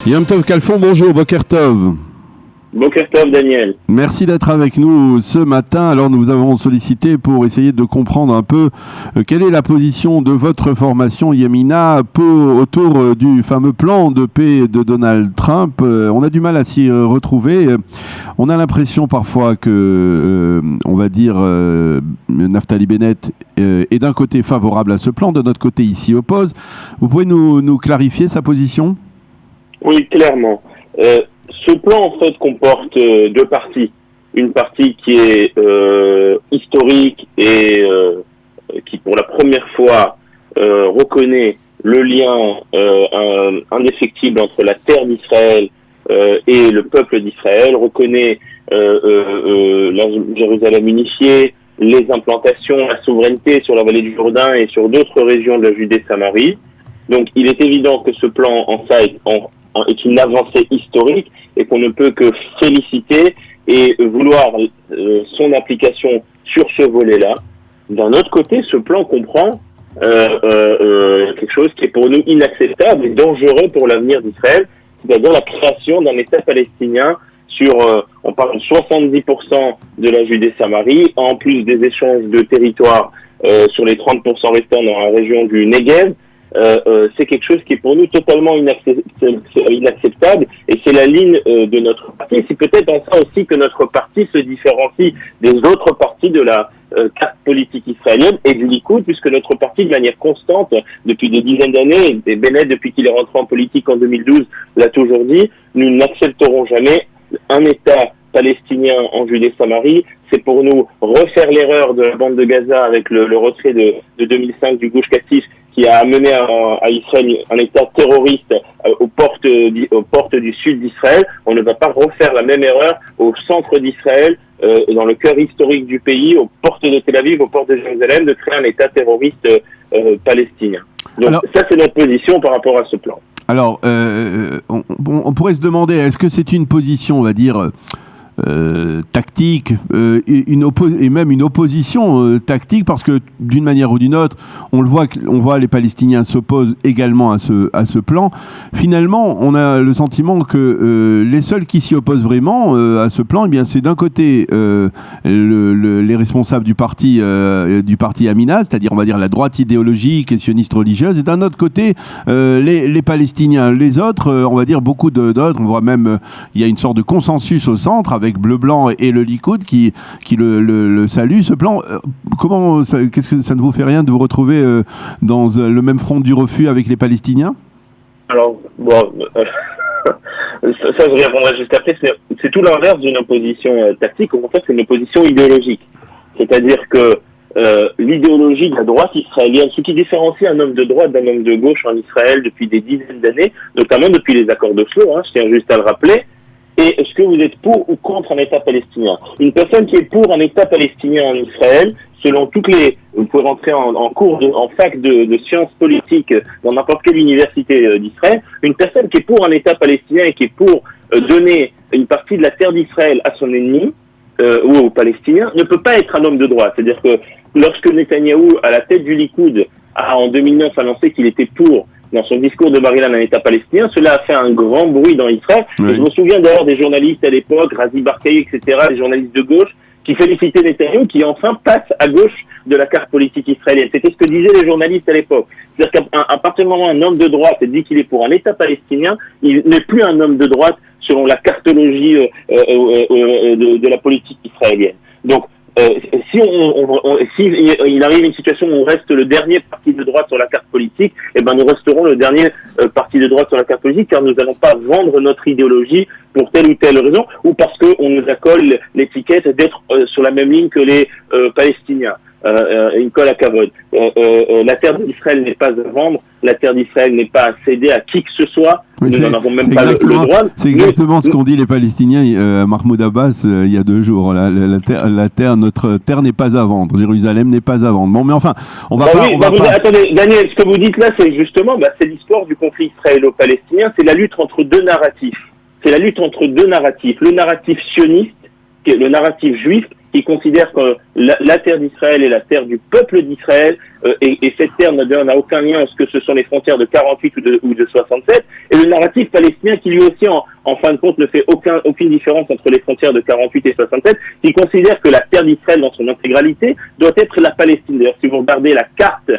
Yom Tov Kalfon, bonjour, Boker Tov. Boker Tov, Daniel. Merci d'être avec nous ce matin. Alors nous vous avons sollicité pour essayer de comprendre un peu quelle est la position de votre formation Yamina autour du fameux plan de paix de Donald Trump. On a du mal à s'y retrouver. On a l'impression parfois que, on va dire, Naftali Bennett est d'un côté favorable à ce plan, de notre côté il s'y oppose. Vous pouvez nous clarifier sa position ? Oui, clairement. Ce plan, en fait, comporte deux parties. Une partie qui est historique et qui, pour la première fois, reconnaît le lien indéfectible entre la terre d'Israël et le peuple d'Israël, reconnaît la Jérusalem unifiée, les implantations, la souveraineté sur la vallée du Jourdain et sur d'autres régions de la Judée-Samarie. Donc, il est évident que ce plan, en ça, est une avancée historique et qu'on ne peut que féliciter et vouloir son application sur ce volet-là. D'un autre côté, ce plan comprend quelque chose qui est pour nous inacceptable et dangereux pour l'avenir d'Israël, c'est-à-dire la création d'un État palestinien sur, on parle de 70% de la Judée-Samarie, en plus des échanges de territoires sur les 30% restants dans la région du Negev. C'est quelque chose qui est pour nous totalement inacceptable et c'est la ligne de notre parti. C'est peut-être en ça aussi que notre parti se différencie des autres partis de la carte politique israélienne et du Likoud, puisque notre parti, de manière constante, depuis des dizaines d'années, et Bennett, depuis qu'il est rentré en politique en 2012, l'a toujours dit, nous n'accepterons jamais un État palestinien en Judée-Samarie. C'est pour nous refaire l'erreur de la bande de Gaza avec le retrait de 2005 du Gush Katif, qui a amené à Israël un État terroriste aux portes du sud d'Israël. On ne va pas refaire la même erreur au centre d'Israël, dans le cœur historique du pays, aux portes de Tel Aviv, aux portes de Jérusalem, de créer un État terroriste palestinien. Donc ça, c'est notre position par rapport à ce plan. Alors, on pourrait se demander, est-ce que c'est une position, on va dire, tactique et même une opposition tactique, parce que d'une manière ou d'une autre, on voit les Palestiniens s'opposent également à ce plan. Finalement, on a le sentiment que les seuls qui s'y opposent vraiment à ce plan, eh bien, c'est d'un côté les responsables du parti Yamina, c'est-à-dire on va dire la droite idéologique et sioniste religieuse, et d'un autre côté les Palestiniens. Les autres, on va dire beaucoup d'autres, on voit même il y a une sorte de consensus au centre avec Bleu Blanc et le Likoud qui le salue, ce plan. Qu'est-ce que ça ne vous fait rien de vous retrouver dans le même front du refus avec les Palestiniens ? Alors, bon, ça je répondrai juste après. C'est tout l'inverse d'une opposition tactique. En fait, c'est une opposition idéologique. C'est-à-dire que l'idéologie de la droite israélienne, ce qui différencie un homme de droite d'un homme de gauche en Israël depuis des dizaines d'années, notamment depuis les accords d'Oslo, je tiens juste à le rappeler. Et est-ce que vous êtes pour ou contre un État palestinien ? Une personne qui est pour un État palestinien en Israël, selon vous pouvez rentrer en fac de sciences politiques dans n'importe quelle université d'Israël, une personne qui est pour un État palestinien et qui est pour donner une partie de la terre d'Israël à son ennemi, ou aux Palestiniens, ne peut pas être un homme de droite. C'est-à-dire que lorsque Netanyahou, à la tête du Likoud, a en 2009 annoncé qu'il était pour, dans son discours de Bar-Ilan, un État palestinien, cela a fait un grand bruit dans Israël. Oui. Je me souviens d'ailleurs des journalistes à l'époque, Razi Barkaï, etc., des journalistes de gauche, qui félicitaient Netanyahou, qui enfin passe à gauche de la carte politique israélienne. C'était ce que disaient les journalistes à l'époque. C'est-à-dire qu'à partir du moment où un homme de droite dit qu'il est pour un État palestinien, il n'est plus un homme de droite selon la cartologie de la politique israélienne. Donc, si il arrive une situation où on reste le dernier parti de droite sur la carte politique, eh ben nous resterons le dernier parti de droite sur la carte politique, car nous n'allons pas vendre notre idéologie pour telle ou telle raison, ou parce qu'on nous accole l'étiquette d'être sur la même ligne que les Palestiniens. Une colle à cavode. La terre d'Israël n'est pas à vendre, la terre d'Israël n'est pas à céder à qui que ce soit. Oui, nous n'en avons même pas le droit. C'est exactement ce qu'ont dit les Palestiniens à Mahmoud Abbas il y a 2 jours. Notre terre n'est pas à vendre, Jérusalem n'est pas à vendre. Bon, mais enfin, on va pas. Attendez, Daniel, ce que vous dites là, c'est justement, c'est l'histoire du conflit israélo-palestinien. C'est la lutte entre deux narratifs. Le narratif sioniste, le narratif juif, qui considère que la terre d'Israël est la terre du peuple d'Israël, et cette terre n'a aucun lien avec ce que ce sont les frontières de 48 ou de 67, et le narratif palestinien qui lui aussi en fin de compte ne fait aucune différence entre les frontières de 48 et 67, qui considère que la terre d'Israël dans son intégralité doit être la Palestine. D'ailleurs, si vous regardez la carte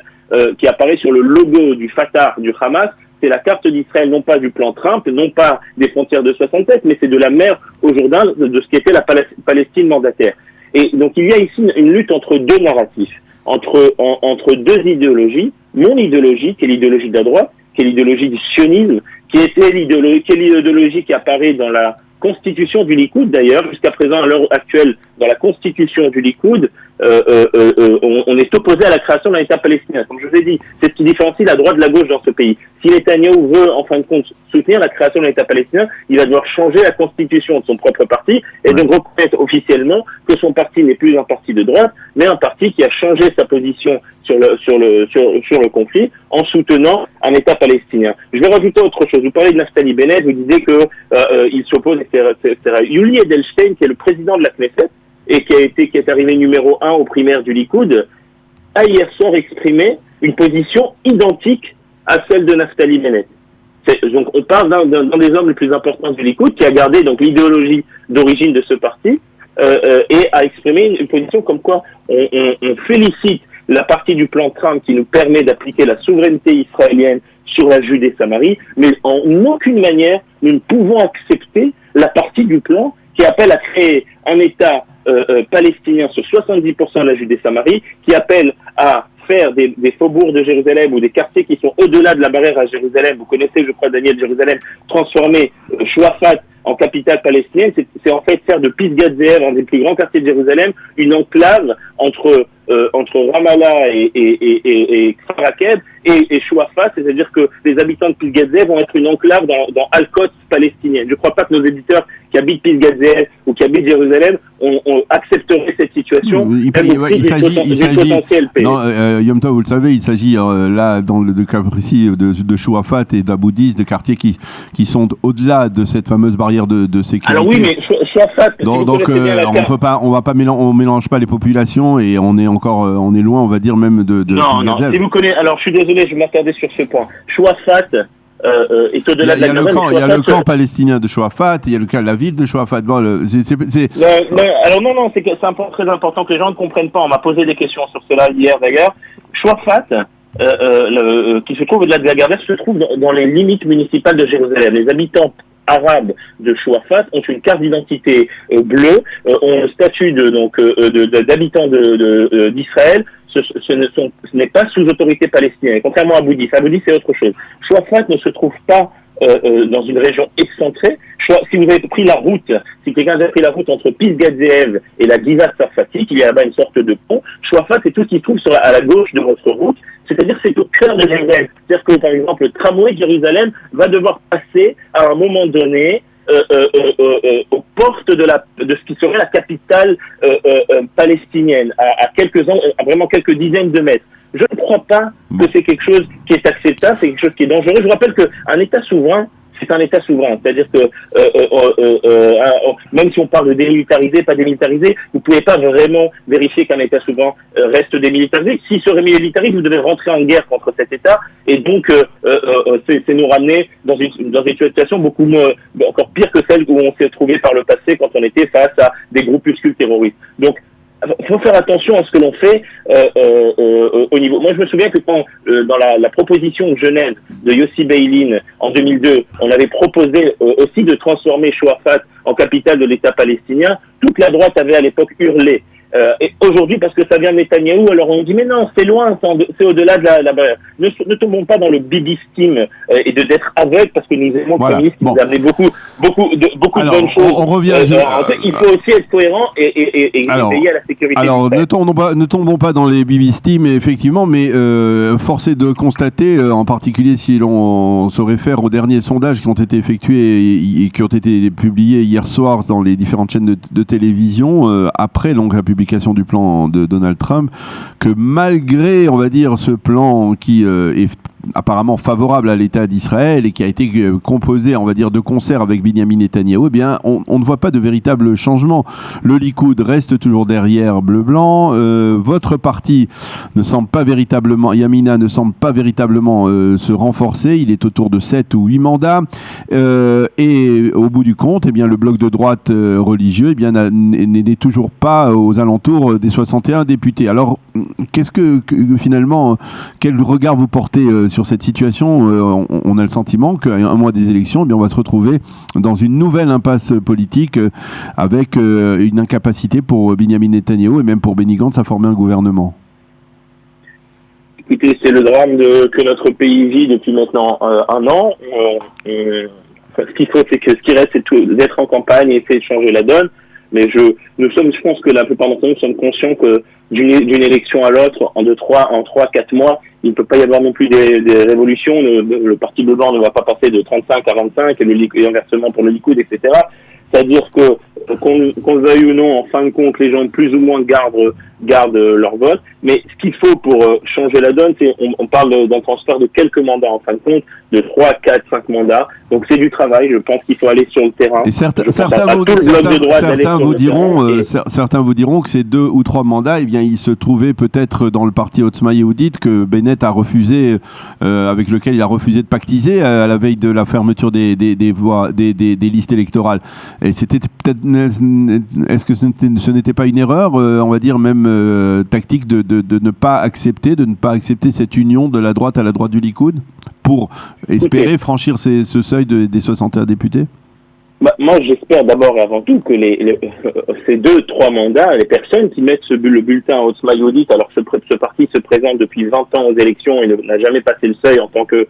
qui apparaît sur le logo du Fatah, du Hamas, c'est la carte d'Israël, non pas du plan Trump, non pas des frontières de 67, mais c'est de la mer au Jourdain, de ce qui était la Palestine mandataire. Et donc il y a ici une lutte entre deux narratifs, entre deux idéologies. Mon idéologie, qui est l'idéologie de la droite, qui est l'idéologie du sionisme, qui est l'idéologie qui apparaît dans la constitution du Likoud d'ailleurs, jusqu'à présent à l'heure actuelle, dans la constitution du Likoud, on est opposé à la création d'un État palestinien. Comme je vous ai dit, c'est ce qui différencie la droite de la gauche dans ce pays. Si Netanyahou veut, en fin de compte, soutenir la création d'un État palestinien, il va devoir changer la constitution de son propre parti et donc reconnaître officiellement que son parti n'est plus un parti de droite, mais un parti qui a changé sa position sur le conflit en soutenant un État palestinien. Je vais rajouter autre chose. Vous parlez de Naftali Bennett, vous disiez que il s'oppose, etc. Yuli Edelstein, qui est le président de la Knesset, et qui est arrivé numéro 1 aux primaires du Likoud, a hier soir exprimé une position identique à celle de Naftali Bennett. Donc on parle d'un des hommes les plus importants du Likoud, qui a gardé donc l'idéologie d'origine de ce parti, et a exprimé une position comme quoi on félicite la partie du plan Trump qui nous permet d'appliquer la souveraineté israélienne sur la Judée-Samarie, mais en aucune manière nous ne pouvons accepter la partie du plan qui appelle à créer un État palestinien sur 70% de la Judée-Samarie, qui appelle à faire des faubourgs de Jérusalem ou des quartiers qui sont au-delà de la barrière à Jérusalem. Vous connaissez, je crois, Daniel, Jérusalem, transformer Shouafat en capitale palestinienne. C'est en fait faire de Pisgat Ze'ev, un des plus grands quartiers de Jérusalem, une enclave entre Ramallah et Kfar Aked et Shouafat, c'est-à-dire que les habitants de Pisgat Ze'ev vont être une enclave dans Al-Quds palestinienne. Je ne crois pas que nos éditeurs qui habitent Pisgat Ze'ev ou qui habitent Jérusalem on accepterait cette situation. Il s'agit Yom Tov, vous le savez, il s'agit là, dans le cas précis de Shouafat et d'Aboudis, de quartiers qui sont au-delà de cette fameuse barrière de sécurité. Alors oui, mais Shouafat... Donc on mélange pas les populations et on est loin, on va dire, même de Non, si vous connaissez... Alors je suis désolé, je vais m'attarder sur ce point. Shouafat... est au-delà de la il y a le camp palestinien de Shouafat, il y a la ville de Shouafat. Bon, alors non, c'est un point très important que les gens ne comprennent pas. On m'a posé des questions sur cela hier d'ailleurs. Shouafat, qui se trouve au-delà de la Gardère, se trouve dans les limites municipales de Jérusalem. Les habitants arabes de Shouafat ont une carte d'identité bleue, ont le statut d'habitants d'Israël. Ce n'est pas sous autorité palestinienne, contrairement à Abu Dis. Abu Dis, c'est autre chose. Shouafat ne se trouve pas dans une région excentrée. Si vous avez pris la route, si quelqu'un a pris la route entre Pisgat Ze'ev et la Givat Sarfati, il y a là-bas une sorte de pont, Shouafat, c'est tout ce qui se trouve à la gauche de votre route, c'est-à-dire que c'est au cœur de Jérusalem. C'est-à-dire que, par exemple, le tramway de Jérusalem va devoir passer à un moment donné aux portes de ce qui serait la capitale palestinienne, à vraiment quelques dizaines de mètres. Je ne crois pas que c'est quelque chose qui est acceptable, c'est quelque chose qui est dangereux. Je vous rappelle qu'un État souverain, c'est un État souverain. C'est-à-dire que même si on parle de démilitarisé, pas démilitarisé, vous pouvez pas vraiment vérifier qu'un État souverain reste démilitarisé. S'il serait militarisé, vous devez rentrer en guerre contre cet État, et donc c'est nous ramener dans une situation encore pire que celle où on s'est trouvé par le passé quand on était face à des groupuscules terroristes. Donc il faut faire attention à ce que l'on fait au niveau. Moi, je me souviens que quand, dans la proposition de Genève de Yossi Beilin en 2002, on avait proposé aussi de transformer Shouafat en capitale de l'État palestinien, toute la droite avait à l'époque hurlé. Et aujourd'hui, parce que ça vient de Netanyahou, alors on dit mais non, c'est loin, c'est au-delà de la barrière. Ne tombons pas dans le bibisme et d'être aveugle, parce que nous aimons le communisme qui nous a amené beaucoup de bonnes choses. On revient il faut aussi être cohérent et veiller à la sécurité. Alors ne tombons pas dans les bibismes, effectivement, mais force est de constater, en particulier si l'on se réfère aux derniers sondages qui ont été effectués et qui ont été publiés hier soir dans les différentes chaînes de télévision, après donc la publication publication du plan de Donald Trump, que malgré, on va dire, ce plan qui est apparemment favorable à l'État d'Israël et qui a été composé, on va dire, de concert avec Benyamin Netanyahou, eh bien, on ne voit pas de véritable changement. Le Likoud reste toujours derrière bleu-blanc. Votre parti ne semble pas véritablement, Yamina ne semble pas véritablement se renforcer. Il est autour de 7 ou 8 mandats. Et au bout du compte, eh bien, le bloc de droite religieux, eh bien, n'est toujours pas aux alentours des 61 députés. Alors, qu'est-ce que finalement, quel regard vous portez sur cette situation? On a le sentiment qu'à un mois des élections, eh bien, on va se retrouver dans une nouvelle impasse politique avec une incapacité pour Benyamin Netanyahou et même pour Benny Gantz à former un gouvernement. Écoutez, c'est le drame que notre pays vit depuis maintenant un an. Ce qu'il faut, c'est que ce qui reste, c'est d'être en campagne et essayer de changer la donne. Mais je pense que la plupart d'entre nous sommes conscients que d'une élection à l'autre, en 3-4 mois, il ne peut pas y avoir non plus des révolutions. Le Parti bleu-blanc ne va pas passer de 35 à 25 et inversement pour le Likoud, etc. C'est-à-dire que, qu'on le veuille ou non, en fin de compte, les gens plus ou moins gardent leur vote. Mais ce qu'il faut pour changer la donne, c'est, on parle d'un transfert de quelques mandats, en fin de compte, de 3, 4, 5 mandats. Donc c'est du travail. Je pense qu'il faut aller sur le terrain. Et certains vous diront que ces 2 ou 3 mandats, eh bien, ils se trouvaient peut-être dans le parti Otzma Yehudit que Bennett a refusé, avec lequel il a refusé de pactiser à la veille de la fermeture des listes électorales. Et c'était peut-être, est-ce que ce n'était pas une erreur, on va dire même tactique de ne pas accepter cette union de la droite à la droite du Likoud pour espérer franchir ce seuil des 61 députés? Moi, j'espère d'abord et avant tout que ces 2-3 mandats, les personnes qui mettent le bulletin à Otzma Yehudit, alors ce parti se présente depuis 20 ans aux élections et n'a jamais passé le seuil en tant que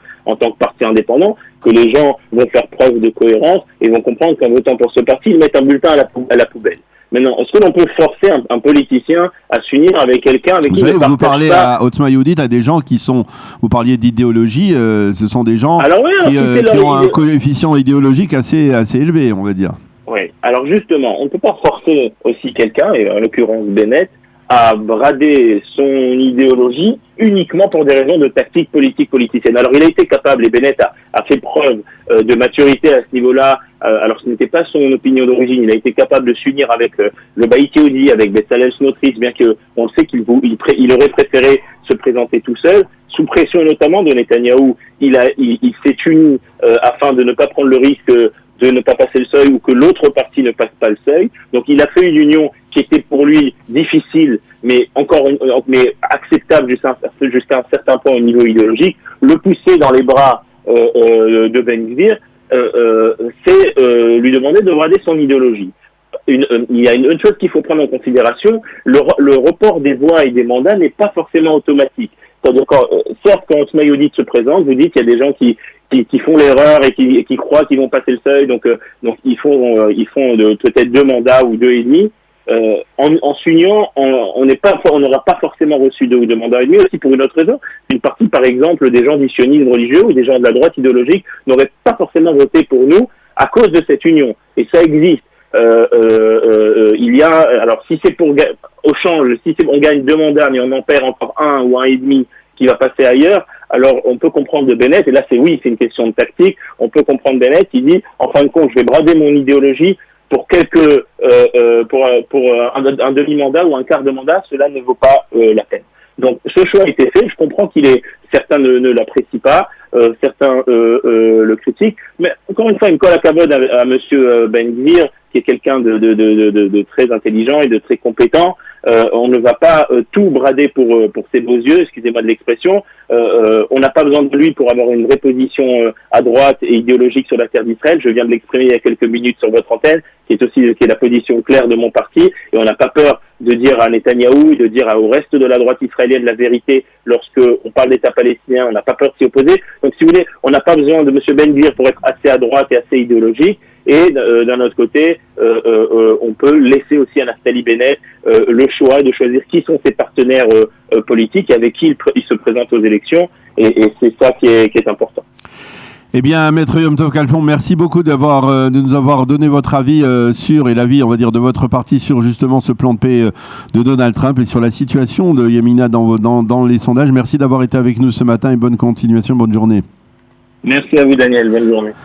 parti indépendant, que les gens vont faire preuve de cohérence et vont comprendre qu'en votant pour ce parti, ils mettent un bulletin à la poubelle. Maintenant, est-ce que l'on peut forcer un politicien à s'unir avec quelqu'un avec qui il ne partage pas? Vous parlez à Otzma Yehudit à des gens qui sont... Vous parliez d'idéologie, ce sont des gens qui ont un coefficient idéologique assez élevé, on va dire. Oui, alors justement, on ne peut pas forcer aussi quelqu'un, et en l'occurrence Bennett, à brader son idéologie uniquement pour des raisons de tactique politique politicienne. Alors il a été capable, et Bennett a fait preuve de maturité à ce niveau-là. Alors ce n'était pas son opinion d'origine, il a été capable de s'unir avec le Baït Yehudi, avec Bezalel Smotrich, bien qu'on le sait qu'il aurait préféré se présenter tout seul, sous pression notamment de Netanyahou. Il s'est uni afin de ne pas prendre le risque de ne pas passer le seuil ou que l'autre parti ne passe pas le seuil. Donc il a fait une union qui était pour lui difficile, mais acceptable jusqu'à un certain point au niveau idéologique. Le pousser dans les bras de Ben Gvir, c'est lui demander de brader son idéologie. Il y a une chose qu'il faut prendre en considération, le report des voix et des mandats n'est pas forcément automatique. C'est-à-dire certes, quand Otzma Yehudit se présente, vous dites qu'il y a des gens qui font l'erreur et qui croient qu'ils vont passer le seuil, donc ils font peut-être 2 mandats ou 2 et demi. En s'uniant, on n'aura pas forcément reçu 2 ou 2 mandats et demi, aussi pour une autre raison. Une partie, par exemple, des gens du sionisme religieux ou des gens de la droite idéologique n'auraient pas forcément voté pour nous à cause de cette union. Et ça existe. Il y a, alors si c'est au change, on gagne 2 mandats mais on en perd encore 1 ou 1 et demi qui va passer ailleurs, alors on peut comprendre de Bennett, et là c'est une question de tactique, on peut comprendre Bennett qui dit, en fin de compte, je vais brader mon idéologie pour un demi-mandat ou un quart de mandat, cela ne vaut pas la peine. Donc ce choix a été fait, je comprends certains ne l'apprécient pas, certains le critiquent, mais encore une fois, il me colle à cabode à monsieur Ben Gvir, qui est quelqu'un de très intelligent et de très compétent. On ne va pas tout brader pour ses beaux yeux, excusez-moi de l'expression. On n'a pas besoin de lui pour avoir une vraie position à droite et idéologique sur la terre d'Israël. Je viens de l'exprimer il y a quelques minutes sur votre antenne, qui est la position claire de mon parti. Et on n'a pas peur de dire à Netanyahou, de dire au reste de la droite israélienne la vérité lorsque on parle d'État palestinien. On n'a pas peur de s'y opposer. Donc, si vous voulez, on n'a pas besoin de M. Ben Gvir pour être assez à droite et assez idéologique. Et d'un autre côté, on peut laisser aussi à Naftali Bennett le choix de choisir qui sont ses partenaires politiques et avec qui il se présente aux élections. Et c'est ça qui est important. Eh bien, Maître Yom Tov Khalfon, merci beaucoup de nous avoir donné votre avis sur, et l'avis, on va dire, de votre parti sur justement ce plan de paix de Donald Trump et sur la situation de Yamina dans les sondages. Merci d'avoir été avec nous ce matin et bonne continuation, bonne journée. Merci à vous, Daniel. Bonne journée.